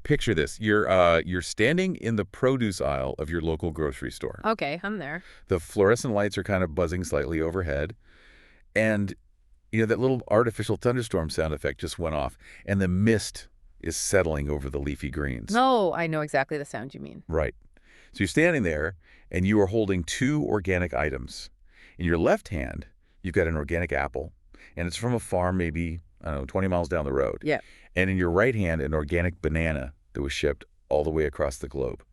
picture this. You're standing in the produce aisle of your local grocery store. Okay, I'm there. The fluorescent lights are kind of buzzing slightly overhead, and that little artificial thunderstorm sound effect just went off, and the mist is settling over the leafy greens. Oh, I know exactly the sound you mean. Right. So you're standing there, and you are holding two organic items. In your left hand, you've got an organic apple, and it's from a farm maybe, I don't know, 20 miles down the road. Yeah. And in your right hand, an organic banana that was shipped all the way across the globe.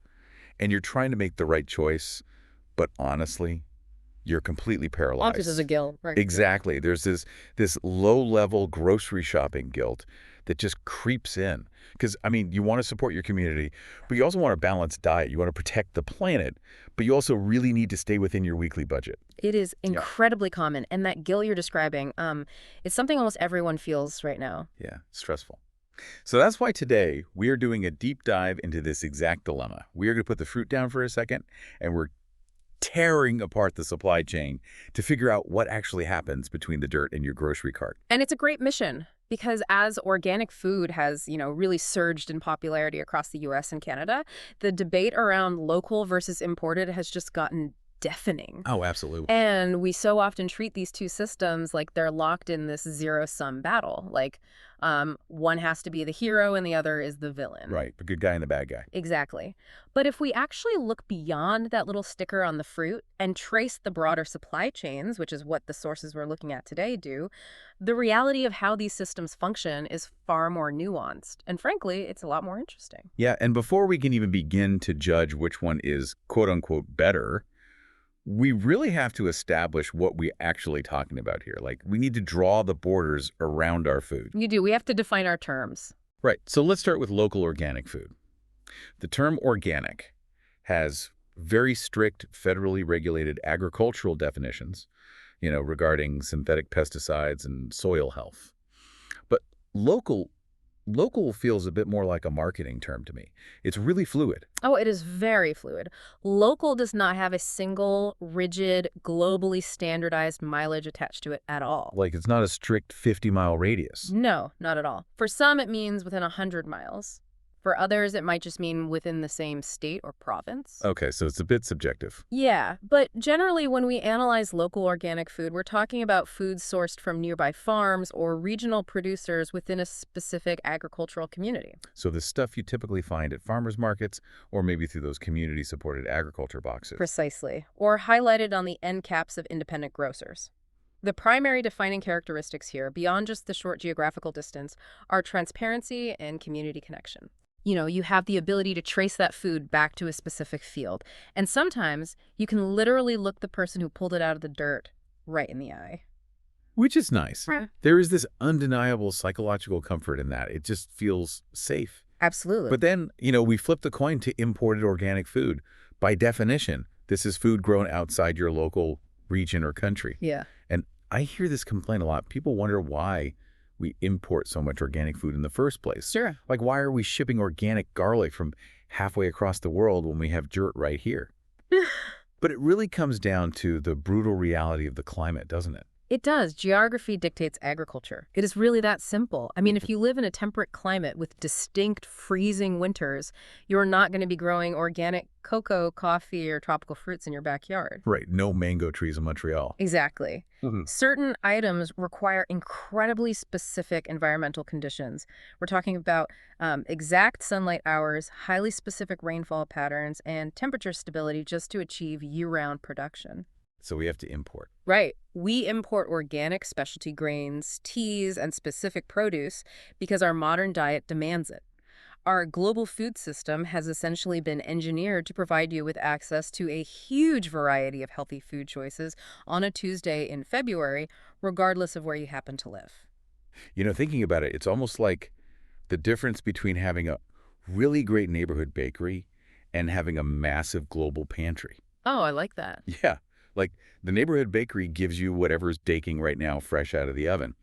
And you're trying to make the right choice, but honestly, you're completely paralyzed. Obviously, there's a guilt. Right. Exactly. There's this low-level grocery shopping guilt that just creeps in. Because, you want to support your community, but you also want a balanced diet. You want to protect the planet, but you also really need to stay within your weekly budget. It is incredibly common. And that guilt you're describing, it's something almost everyone feels right now. Yeah, stressful. So that's why today we are doing a deep dive into this exact dilemma. We are going to put the fruit down for a second, and we're tearing apart the supply chain to figure out what actually happens between the dirt and your grocery cart. And it's a great mission because as organic food has, really surged in popularity across the US and Canada, the debate around local versus imported has just gotten deafening. Oh, absolutely. And we so often treat these two systems like they're locked in this zero-sum battle. Like one has to be the hero and the other is the villain. Right, the good guy and the bad guy. Exactly. But if we actually look beyond that little sticker on the fruit and trace the broader supply chains, which is what the sources we're looking at today do, the reality of how these systems function is far more nuanced. And frankly, it's a lot more interesting. Yeah, and before we can even begin to judge which one is quote-unquote better, we really have to establish what we're actually talking about here. Like, we need to draw the borders around our food. You do. We have to define our terms. Right. So let's start with local organic food. The term organic has very strict federally regulated agricultural definitions, regarding synthetic pesticides and soil health. But local feels a bit more like a marketing term to me. It's really fluid. Oh, it is very fluid. Local does not have a single, rigid, globally standardized mileage attached to it at all. Like, it's not a strict 50-mile radius. No, not at all. For some, it means within 100 miles. For others, it might just mean within the same state or province. Okay, so it's a bit subjective. Yeah, but generally when we analyze local organic food, we're talking about food sourced from nearby farms or regional producers within a specific agricultural community. So the stuff you typically find at farmers markets or maybe through those community-supported agriculture boxes. Precisely. Or highlighted on the end caps of independent grocers. The primary defining characteristics here, beyond just the short geographical distance, are transparency and community connection. You have the ability to trace that food back to a specific field. And sometimes you can literally look the person who pulled it out of the dirt right in the eye. Which is nice. Right. There is this undeniable psychological comfort in that. It just feels safe. Absolutely. But then, we flip the coin to imported organic food. By definition, this is food grown outside your local region or country. Yeah. And I hear this complaint a lot. People wonder why we import so much organic food in the first place. Sure. Like, why are we shipping organic garlic from halfway across the world when we have dirt right here? But it really comes down to the brutal reality of the climate, doesn't it? It does. Geography dictates agriculture. It is really that simple. If you live in a temperate climate with distinct freezing winters, you're not going to be growing organic cocoa, coffee, or tropical fruits in your backyard. Right. No mango trees in Montreal. Exactly. Certain items require incredibly specific environmental conditions. We're talking about exact sunlight hours, highly specific rainfall patterns, and temperature stability just to achieve year-round production. So we have to import. Right. We import organic specialty grains, teas, and specific produce because our modern diet demands it. Our global food system has essentially been engineered to provide you with access to a huge variety of healthy food choices on a Tuesday in February, regardless of where you happen to live. Thinking about it, it's almost like the difference between having a really great neighborhood bakery and having a massive global pantry. Oh, I like that. Yeah. Like, the neighborhood bakery gives you whatever's baking right now fresh out of the oven.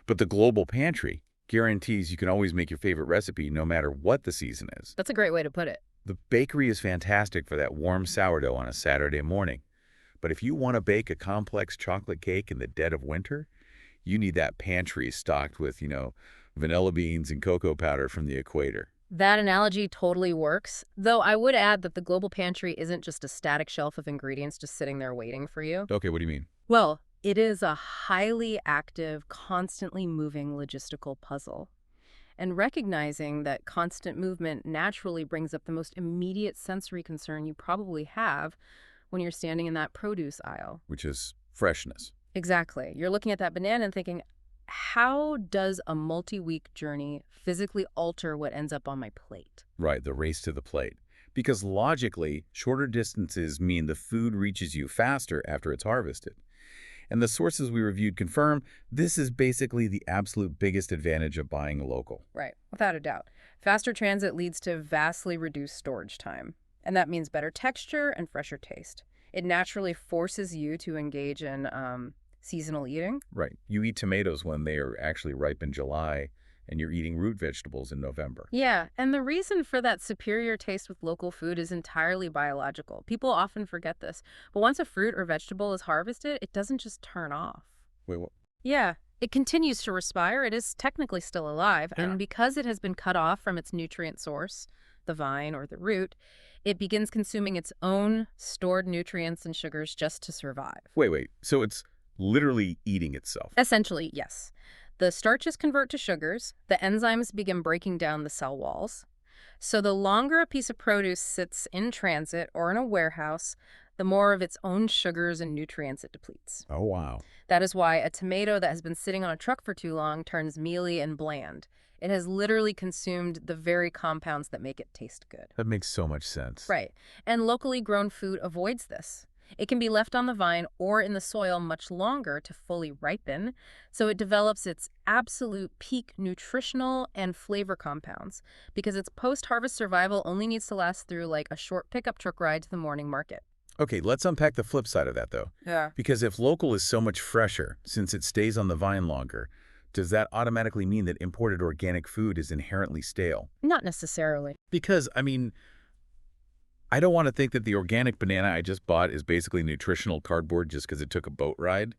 But the global pantry guarantees you can always make your favorite recipe no matter what the season is. That's a great way to put it. The bakery is fantastic for that warm sourdough on a Saturday morning. But if you want to bake a complex chocolate cake in the dead of winter, you need that pantry stocked with, vanilla beans and cocoa powder from the equator. That analogy totally works, though I would add that the global pantry isn't just a static shelf of ingredients just sitting there waiting for you. Okay, what do you mean? Well, it is a highly active, constantly moving logistical puzzle. And recognizing that constant movement naturally brings up the most immediate sensory concern you probably have when you're standing in that produce aisle. Which is freshness. Exactly. You're looking at that banana and thinking, how does a multi-week journey physically alter what ends up on my plate? Right, the race to the plate. Because logically, shorter distances mean the food reaches you faster after it's harvested. And the sources we reviewed confirm this is basically the absolute biggest advantage of buying local. Right, without a doubt. Faster transit leads to vastly reduced storage time, and that means better texture and fresher taste. It naturally forces you to engage in seasonal eating. Right. You eat tomatoes when they are actually ripe in July, and you're eating root vegetables in November. Yeah, and the reason for that superior taste with local food is entirely biological. People often forget this, but once a fruit or vegetable is harvested, it doesn't just turn off. Wait, what? Yeah, it continues to respire. It is technically still alive, Yeah. and because it has been cut off from its nutrient source, the vine or the root, it begins consuming its own stored nutrients and sugars just to survive. Wait. So it's literally eating itself. Essentially, yes. The starches convert to sugars, the enzymes begin breaking down the cell walls. So the longer a piece of produce sits in transit or in a warehouse, the more of its own sugars and nutrients it depletes. Oh, wow. That is why a tomato that has been sitting on a truck for too long turns mealy and bland. It has literally consumed the very compounds that make it taste good. That makes so much sense. Right. And locally grown food avoids this. It can be left on the vine or in the soil much longer to fully ripen, so it develops its absolute peak nutritional and flavor compounds, because its post-harvest survival only needs to last through like a short pickup truck ride to the morning market. Okay, let's unpack the flip side of that, though. Yeah. Because if local is so much fresher, since it stays on the vine longer, does that automatically mean that imported organic food is inherently stale? Not necessarily. Because, I don't want to think that the organic banana I just bought is basically nutritional cardboard just because it took a boat ride.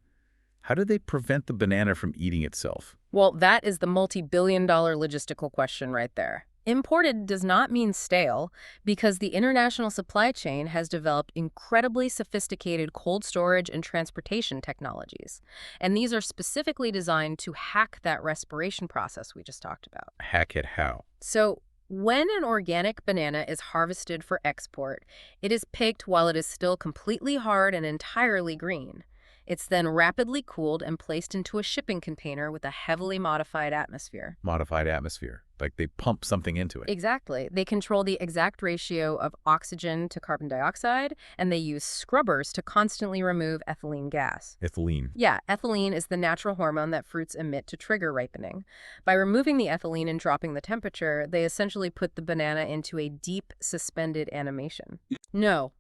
How do they prevent the banana from eating itself? Well, that is the multi-billion-dollar logistical question right there. Imported does not mean stale because the international supply chain has developed incredibly sophisticated cold storage and transportation technologies. And these are specifically designed to hack that respiration process we just talked about. Hack it how? So, when an organic banana is harvested for export, it is picked while it is still completely hard and entirely green. It's then rapidly cooled and placed into a shipping container with a heavily modified atmosphere. Modified atmosphere. Like they pump something into it. Exactly. They control the exact ratio of oxygen to carbon dioxide, and they use scrubbers to constantly remove ethylene gas. Ethylene. Yeah, ethylene is the natural hormone that fruits emit to trigger ripening. By removing the ethylene and dropping the temperature, they essentially put the banana into a deep, suspended animation. No.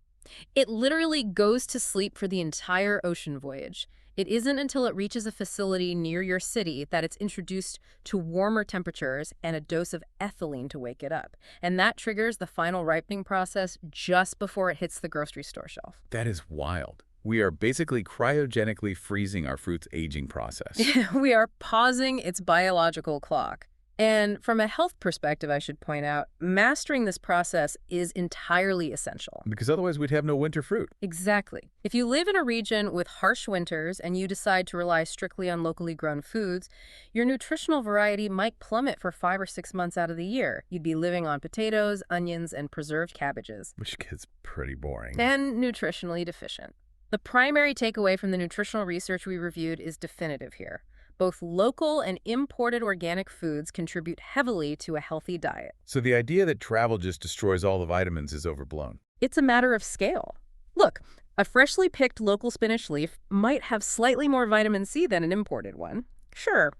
It literally goes to sleep for the entire ocean voyage. It isn't until it reaches a facility near your city that it's introduced to warmer temperatures and a dose of ethylene to wake it up. And that triggers the final ripening process just before it hits the grocery store shelf. That is wild. We are basically cryogenically freezing our fruit's aging process. We are pausing its biological clock. And from a health perspective, I should point out, mastering this process is entirely essential. Because otherwise we'd have no winter fruit. Exactly. If you live in a region with harsh winters and you decide to rely strictly on locally grown foods, your nutritional variety might plummet for 5 or 6 months out of the year. You'd be living on potatoes, onions, and preserved cabbages. Which gets pretty boring. And nutritionally deficient. The primary takeaway from the nutritional research we reviewed is definitive here. Both local and imported organic foods contribute heavily to a healthy diet. So the idea that travel just destroys all the vitamins is overblown. It's a matter of scale. Look, a freshly picked local spinach leaf might have slightly more vitamin C than an imported one. Sure.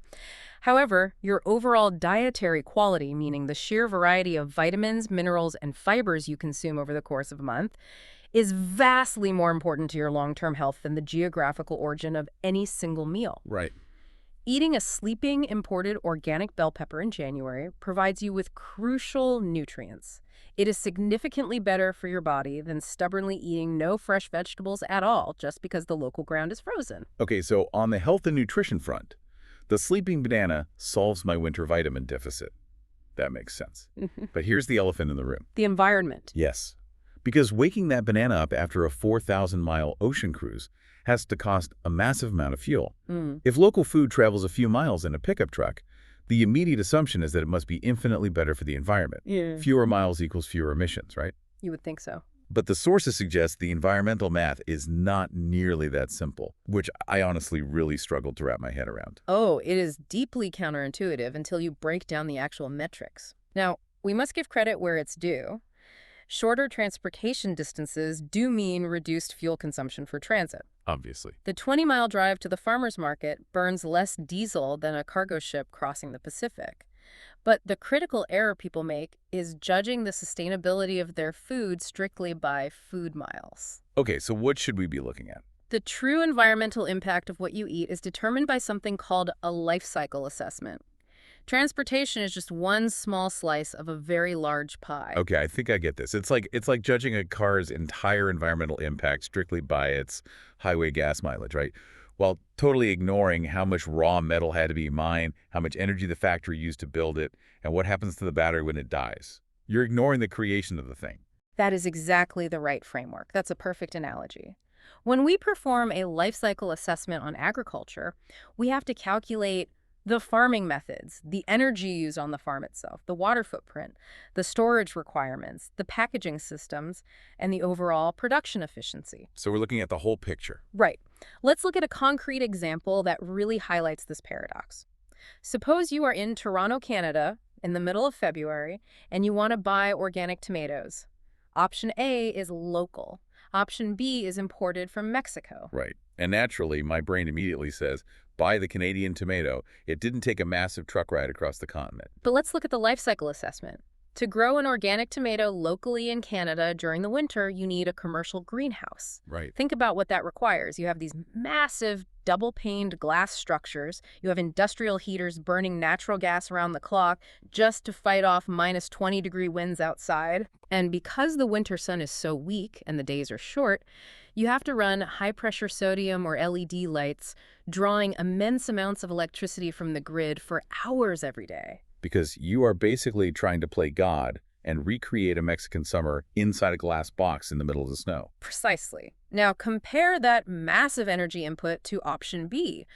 However, your overall dietary quality, meaning the sheer variety of vitamins, minerals, and fibers you consume over the course of a month, is vastly more important to your long-term health than the geographical origin of any single meal. Right. Eating a sleeping imported organic bell pepper in January provides you with crucial nutrients. It is significantly better for your body than stubbornly eating no fresh vegetables at all just because the local ground is frozen. Okay, so on the health and nutrition front, the sleeping banana solves my winter vitamin deficit. That makes sense. Mhm. But here's the elephant in the room. The environment. Yes. Because waking that banana up after a 4,000-mile ocean cruise has to cost a massive amount of fuel. Mm. If local food travels a few miles in a pickup truck, the immediate assumption is that it must be infinitely better for the environment. Yeah. Fewer miles equals fewer emissions, right? You would think so. But the sources suggest the environmental math is not nearly that simple, which I honestly really struggled to wrap my head around. Oh, it is deeply counterintuitive until you break down the actual metrics. Now, we must give credit where it's due. Shorter transportation distances do mean reduced fuel consumption for transit. Obviously. The 20-mile drive to the farmer's market burns less diesel than a cargo ship crossing the Pacific. But the critical error people make is judging the sustainability of their food strictly by food miles. Okay, so what should we be looking at? The true environmental impact of what you eat is determined by something called a life cycle assessment. Transportation is just one small slice of a very large pie. Okay, I think I get this. It's like judging a car's entire environmental impact strictly by its highway gas mileage, right? While totally ignoring how much raw metal had to be mined, how much energy the factory used to build it, and what happens to the battery when it dies. You're ignoring the creation of the thing. That is exactly the right framework. That's a perfect analogy. When we perform a life cycle assessment on agriculture, we have to calculate the farming methods, the energy used on the farm itself, the water footprint, the storage requirements, the packaging systems, and the overall production efficiency. So we're looking at the whole picture. Right. Let's look at a concrete example that really highlights this paradox. Suppose you are in Toronto, Canada, in the middle of February, and you want to buy organic tomatoes. Option A is local. Option B is imported from Mexico. Right. And naturally, my brain immediately says, buy the Canadian tomato. It didn't take a massive truck ride across the continent. But let's look at the life cycle assessment. To grow an organic tomato locally in Canada during the winter, you need a commercial greenhouse. Right. Think about what that requires. You have these massive double-paned glass structures. You have industrial heaters burning natural gas around the clock just to fight off minus 20-degree winds outside. And because the winter sun is so weak and the days are short, you have to run high-pressure sodium or LED lights, drawing immense amounts of electricity from the grid for hours every day. Because you are basically trying to play God and recreate a Mexican summer inside a glass box in the middle of the snow. Precisely. Now compare that massive energy input to option B.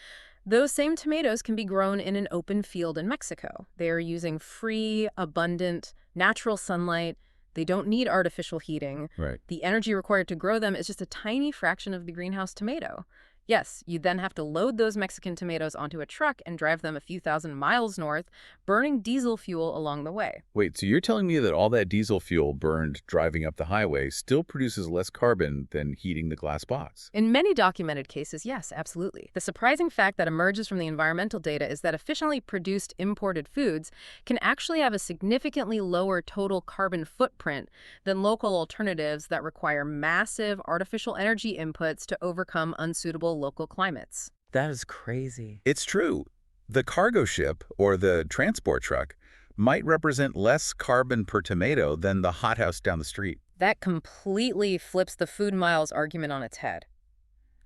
Those same tomatoes can be grown in an open field in Mexico. They are using free, abundant, natural sunlight. They don't need artificial heating. Right. The energy required to grow them is just a tiny fraction of the greenhouse tomato. Yes, you then have to load those Mexican tomatoes onto a truck and drive them a few thousand miles north, burning diesel fuel along the way. Wait, so you're telling me that all that diesel fuel burned driving up the highway still produces less carbon than heating the glass box? In many documented cases, yes, absolutely. The surprising fact that emerges from the environmental data is that efficiently produced imported foods can actually have a significantly lower total carbon footprint than local alternatives that require massive artificial energy inputs to overcome unsuitable local climates. That is crazy. It's true. The cargo ship, or the transport truck, might represent less carbon per tomato than the hothouse down the street. That completely flips the food miles argument on its head.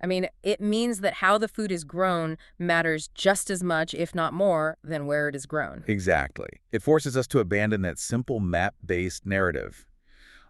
I mean, it means that how the food is grown matters just as much, if not more, than where it is grown. Exactly. It forces us to abandon that simple map-based narrative.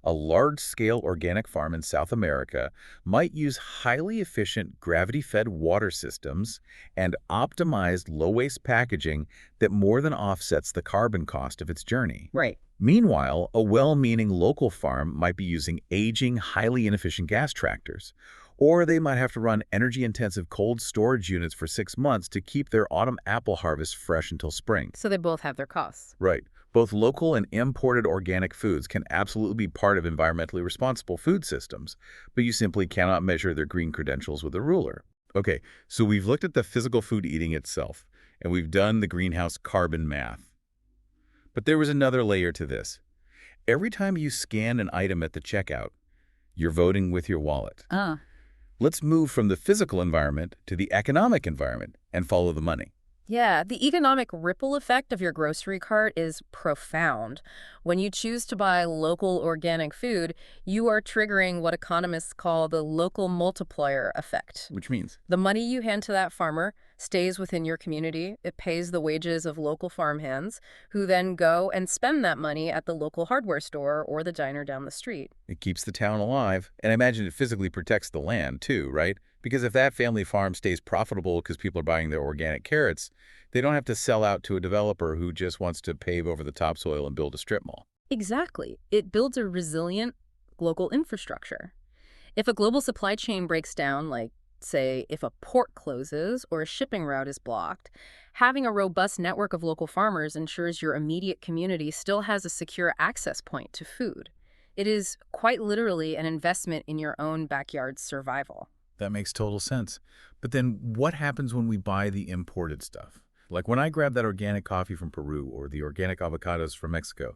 A large-scale organic farm in South America might use highly efficient gravity-fed water systems and optimized low-waste packaging that more than offsets the carbon cost of its journey. Right. Meanwhile, a well-meaning local farm might be using aging, highly inefficient gas tractors, or they might have to run energy-intensive cold storage units for 6 months to keep their autumn apple harvest fresh until spring. So they both have their costs. Right. Both local and imported organic foods can absolutely be part of environmentally responsible food systems, but you simply cannot measure their green credentials with a ruler. Okay, so we've looked at the physical food eating itself, and we've done the greenhouse carbon math. But there was another layer to this. Every time you scan an item at the checkout, you're voting with your wallet. Let's move from the physical environment to the economic environment and follow the money. Yeah, the economic ripple effect of your grocery cart is profound. When you choose to buy local organic food, you are triggering what economists call the local multiplier effect. Which means, The money you hand to that farmer stays within your community. It pays the wages of local farmhands, who then go and spend that money at the local hardware store or the diner down the street. it keeps the town alive, and I imagine it physically protects the land too, right? Because if that family farm stays profitable because people are buying their organic carrots, they don't have to sell out to a developer who just wants to pave over the topsoil and build a strip mall. Exactly. It builds a resilient local infrastructure. If a global supply chain breaks down, like, say, if a port closes or a shipping route is blocked, having a robust network of local farmers ensures your immediate community still has a secure access point to food. It is quite literally an investment in your own backyard's survival. That makes total sense. But then what happens when we buy the imported stuff? Like when I grab that organic coffee from Peru or the organic avocados from Mexico,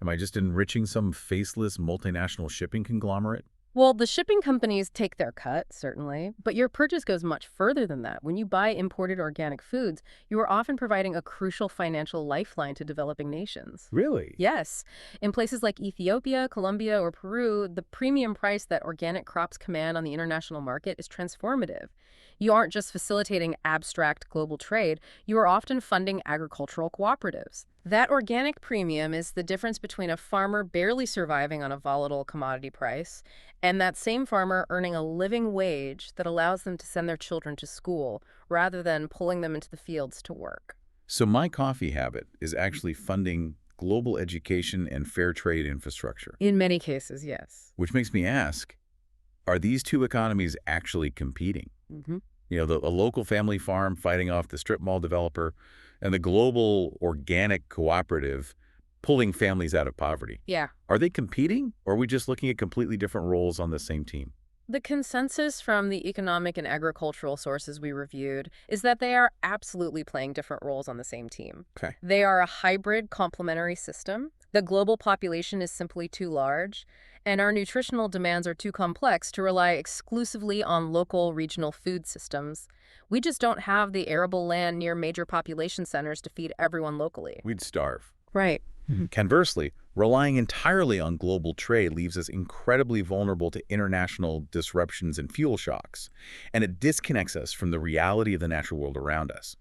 am I just enriching some faceless multinational shipping conglomerate? Well, the shipping companies take their cut, certainly, but your purchase goes much further than that. When you buy imported organic foods, you are often providing a crucial financial lifeline to developing nations. Really? Yes. In places like Ethiopia, Colombia, or Peru, the premium price that organic crops command on the international market is transformative. You aren't just facilitating abstract global trade, you are often funding agricultural cooperatives. That organic premium is the difference between a farmer barely surviving on a volatile commodity price and that same farmer earning a living wage that allows them to send their children to school rather than pulling them into the fields to work. So my coffee habit is actually funding global education and fair trade infrastructure, In many cases, yes. which makes me ask, are these two economies actually competing? Hmm. A local family farm fighting off the strip mall developer and the global organic cooperative pulling families out of poverty. Yeah. Are they competing, or are we just looking at completely different roles on the same team? The consensus from the economic and agricultural sources we reviewed is that they are absolutely playing different roles on the same team. Okay. They are a hybrid complementary system. The global population is simply too large, and our nutritional demands are too complex to rely exclusively on local regional food systems. We just don't have the arable land near major population centers to feed everyone locally. We'd starve. Right. Conversely, relying entirely on global trade leaves us incredibly vulnerable to international disruptions and fuel shocks, and it disconnects us from the reality of the natural world around us.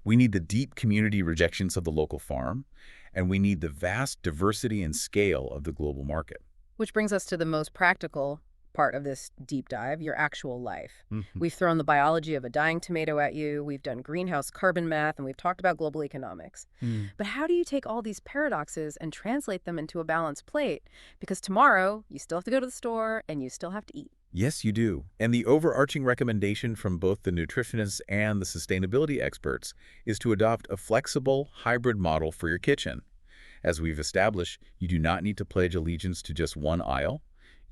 We need the deep community rejections of the local farm, and we need the vast diversity and scale of the global market. Which brings us to the most practical part of this deep dive, your actual life. Mhm. We've thrown the biology of a dying tomato at you, we've done greenhouse carbon math, and we've talked about global economics. But how do you take all these paradoxes and translate them into a balanced plate? Because tomorrow, you still have to go to the store and you still have to eat. Yes, you do. And the overarching recommendation from both the nutritionists and the sustainability experts is to adopt a flexible hybrid model for your kitchen. As we've established, you do not need to pledge allegiance to just one aisle.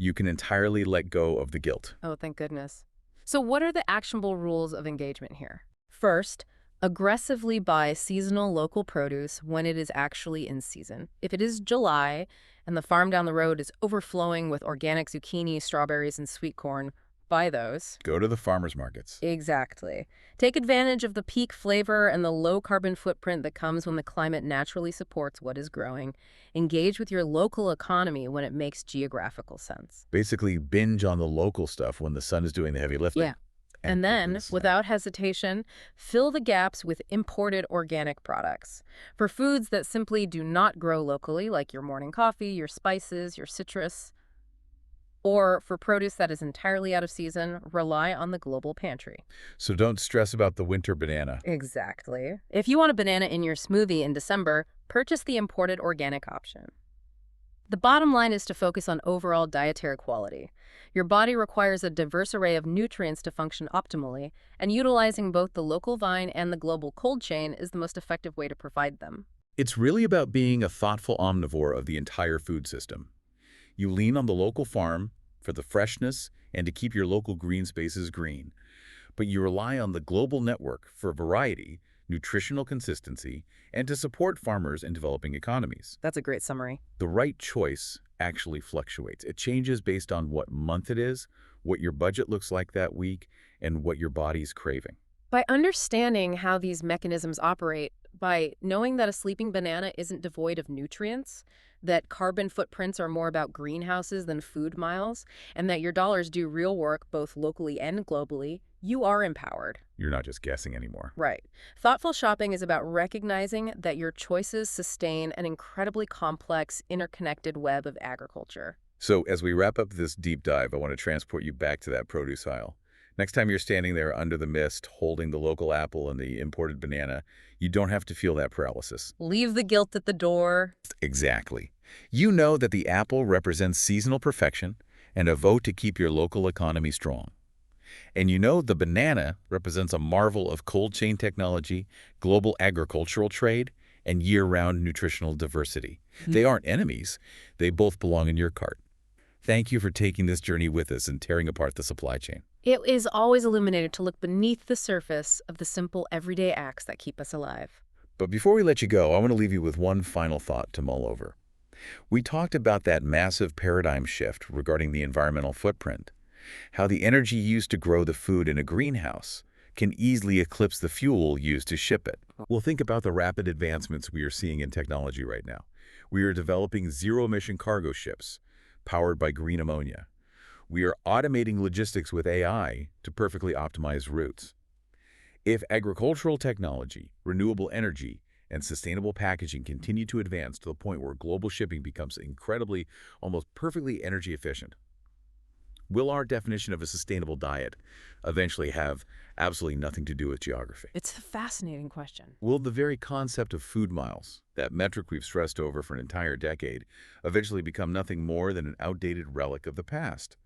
You can entirely let go of the guilt. Oh, thank goodness. So what are the actionable rules of engagement here? First, aggressively buy seasonal local produce when it is actually in season. If it is July and the farm down the road is overflowing with organic zucchini, strawberries, and sweet corn, buy those. Go to the farmers markets. Exactly. Take advantage of the peak flavor and the low carbon footprint that comes when the climate naturally supports what is growing. Engage with your local economy when it makes geographical sense. Basically, binge on the local stuff when the sun is doing the heavy lifting. Yeah. And then, this- without hesitation, fill the gaps with imported organic products. For foods that simply do not grow locally, like your morning coffee, your spices, your citrus, or for produce that is entirely out of season, rely on the global pantry. So don't stress about the winter banana. Exactly. If you want a banana in your smoothie in December, purchase the imported organic option. The bottom line is to focus on overall dietary quality. Your body requires a diverse array of nutrients to function optimally, and utilizing both the local vine and the global cold chain is the most effective way to provide them. It's really about being a thoughtful omnivore of the entire food system. You lean on the local farm for the freshness and to keep your local green spaces green, but you rely on the global network for variety, nutritional consistency, and to support farmers in developing economies. That's a great summary. The right choice actually fluctuates. It changes based on what month it is, what your budget looks like that week, and what your body's craving. By understanding how these mechanisms operate, by knowing that a sleeping banana isn't devoid of nutrients, that carbon footprints are more about greenhouses than food miles, and that your dollars do real work both locally and globally, you are empowered. You're not just guessing anymore. Right. Thoughtful shopping is about recognizing that your choices sustain an incredibly complex, interconnected web of agriculture. So as we wrap up this deep dive, I want to transport you back to that produce aisle. Next time you're standing there under the mist, holding the local apple and the imported banana, you don't have to feel that paralysis. Leave the guilt at the door. Exactly. You know that the apple represents seasonal perfection and a vote to keep your local economy strong. And you know the banana represents a marvel of cold chain technology, global agricultural trade, and year-round nutritional diversity. They aren't enemies. They both belong in your cart. Thank you for taking this journey with us and tearing apart the supply chain. It is always illuminating to look beneath the surface of the simple everyday acts that keep us alive. But before we let you go, I want to leave you with one final thought to mull over. We talked about that massive paradigm shift regarding the environmental footprint, how the energy used to grow the food in a greenhouse can easily eclipse the fuel used to ship it. Well, think about the rapid advancements we are seeing in technology right now. We are developing zero-emission cargo ships powered by green ammonia. We are automating logistics with AI to perfectly optimize routes. If agricultural technology, renewable energy, and sustainable packaging continue to advance to the point where global shipping becomes incredibly, almost perfectly energy efficient, will our definition of a sustainable diet eventually have absolutely nothing to do with geography? It's a fascinating question. Will the very concept of food miles, that metric we've stressed over for an entire decade, eventually become nothing more than an outdated relic of the past?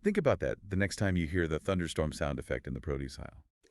Think about that the next time you hear the thunderstorm sound effect in the produce aisle.